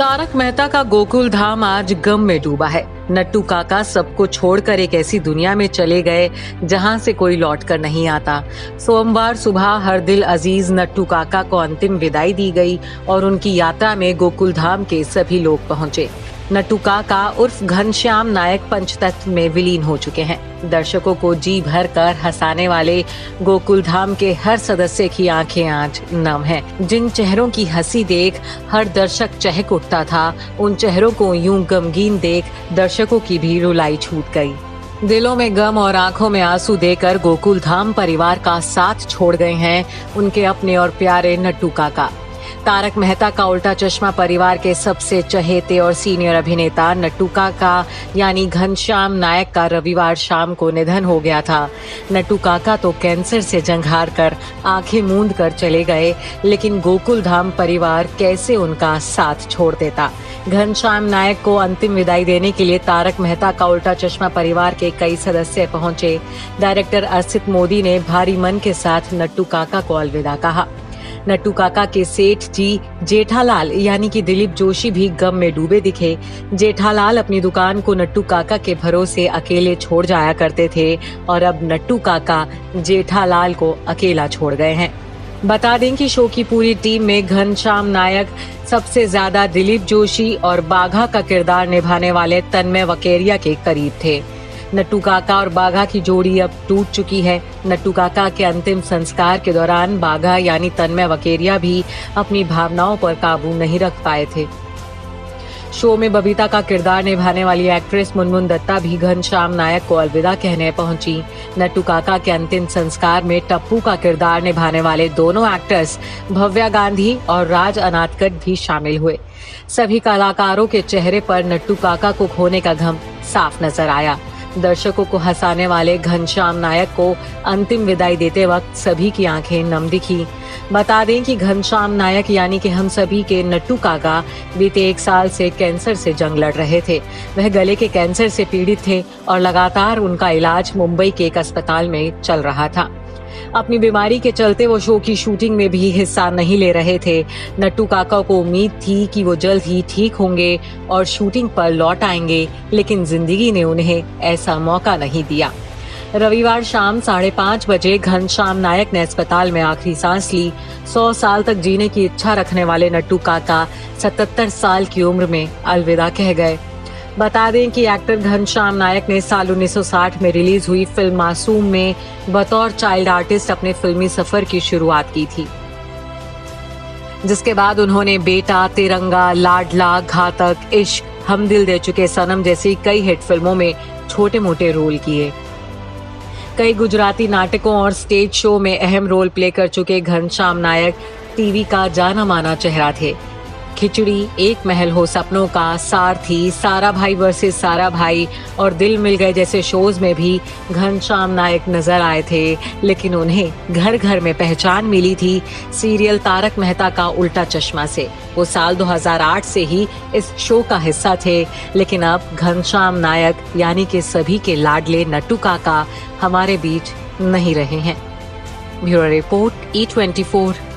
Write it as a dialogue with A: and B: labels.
A: तारक मेहता का गोकुल धाम आज गम में डूबा है। नट्टू काका सबको छोड़कर एक ऐसी दुनिया में चले गए जहां से कोई लौट कर नहीं आता। सोमवार सुबह हर दिल अजीज नट्टू काका को अंतिम विदाई दी गई और उनकी यात्रा में गोकुल धाम के सभी लोग पहुंचे। नट्टू काका उर्फ घनश्याम नायक पंचतत्व में विलीन हो चुके हैं। दर्शकों को जी भर कर हंसाने वाले गोकुल धाम के हर सदस्य की आंखें आज नम हैं। जिन चेहरों की हंसी देख हर दर्शक चहक उठता था, उन चेहरों को यूं गमगीन देख दर्शकों की भी रुलाई छूट गई। दिलों में गम और आंखों में आंसू देकर गोकुल धाम परिवार का साथ छोड़ गए हैं उनके अपने और प्यारे नट्टू काका। तारक मेहता का उल्टा चश्मा परिवार के सबसे चहेते और सीनियर अभिनेता नट्टू काका यानी घनश्याम नायक का रविवार शाम को निधन हो गया था। नट्टू काका तो कैंसर से जंग हार कर आंखें मूंद कर चले गए, लेकिन गोकुल धाम परिवार कैसे उनका साथ छोड़ देता। घनश्याम नायक को अंतिम विदाई देने के लिए तारक मेहता का उल्टा चश्मा परिवार के कई सदस्य पहुंचे। डायरेक्टर अर्षित मोदी ने भारी मन के साथ नट्टू काका को अलविदा कहा। नट्टू काका के सेठ जी जेठालाल यानी कि दिलीप जोशी भी गम में डूबे दिखे। जेठालाल अपनी दुकान को नट्टू काका के भरोसे अकेले छोड़ जाया करते थे और अब नट्टू काका जेठालाल को अकेला छोड़ गए हैं। बता दें कि शो की पूरी टीम में घनश्याम नायक सबसे ज्यादा दिलीप जोशी और बाघा का किरदार निभाने वाले तन्मय वकेरिया के करीब थे। नट्टू काका और बाघा की जोड़ी अब टूट चुकी है। नट्टू काका के अंतिम संस्कार के दौरान बाघा यानी तन्मय वकेरिया भी अपनी भावनाओं पर काबू नहीं रख पाए थे। शो में बबीता का किरदार निभाने वाली एक्ट्रेस मुनमुन दत्ता भी घनश्याम नायक को अलविदा कहने पहुंची। नट्टू काका के अंतिम संस्कार में टप्पू का किरदार निभाने वाले दोनों एक्टर्स भव्या गांधी और राज अनाथकट भी शामिल हुए। सभी कलाकारों के चेहरे पर नट्टू काका को खोने का गम साफ नजर आया। दर्शकों को हंसाने वाले घनश्याम नायक को अंतिम विदाई देते वक्त सभी की आंखें नम दिखी। बता दें कि घनश्याम नायक यानी कि हम सभी के नट्टू काका बीते 1 साल से कैंसर से जंग लड़ रहे थे। वह गले के कैंसर से पीड़ित थे और लगातार उनका इलाज मुंबई के एक अस्पताल में चल रहा था। अपनी बीमारी के चलते वो शो की शूटिंग में भी हिस्सा नहीं ले रहे थे। नट्टू काका को उम्मीद थी कि वो जल्द ही ठीक होंगे और शूटिंग पर लौट आएंगे, लेकिन जिंदगी ने उन्हें ऐसा मौका नहीं दिया। रविवार शाम 5:30 बजे घनश्याम नायक ने अस्पताल में आखिरी सांस ली। 100 साल तक जीने की इच्छा रखने वाले नट्टू काका 77 साल की उम्र में अलविदा कह गए। बता दें कि एक्टर घनश्याम नायक ने साल 1960 में रिलीज हुई फिल्म मासूम में बतौर चाइल्ड आर्टिस्ट अपने फिल्मी सफर की शुरुआत की थी, जिसके बाद उन्होंने बेटा, तिरंगा, लाडला, घातक, इश्क, हम दिल दे चुके सनम जैसी कई हिट फिल्मों में छोटे मोटे रोल किए। कई गुजराती नाटकों और स्टेज शो में अहम रोल प्ले कर चुके घनश्याम नायक टीवी का जाना माना चेहरा थे। खिचड़ी, एक महल हो सपनों का, सारथी, सारा भाई वर्सेस सारा भाई और दिल मिल गए जैसे शोज में भी घनश्याम नायक नजर आए थे, लेकिन उन्हें घर घर में पहचान मिली थी सीरियल तारक मेहता का उल्टा चश्मा से। वो साल 2008 से ही इस शो का हिस्सा थे, लेकिन अब घनश्याम नायक यानी कि सभी के लाडले नट्टू काका हमारे बीच नहीं रहे हैं। Bureau report E24।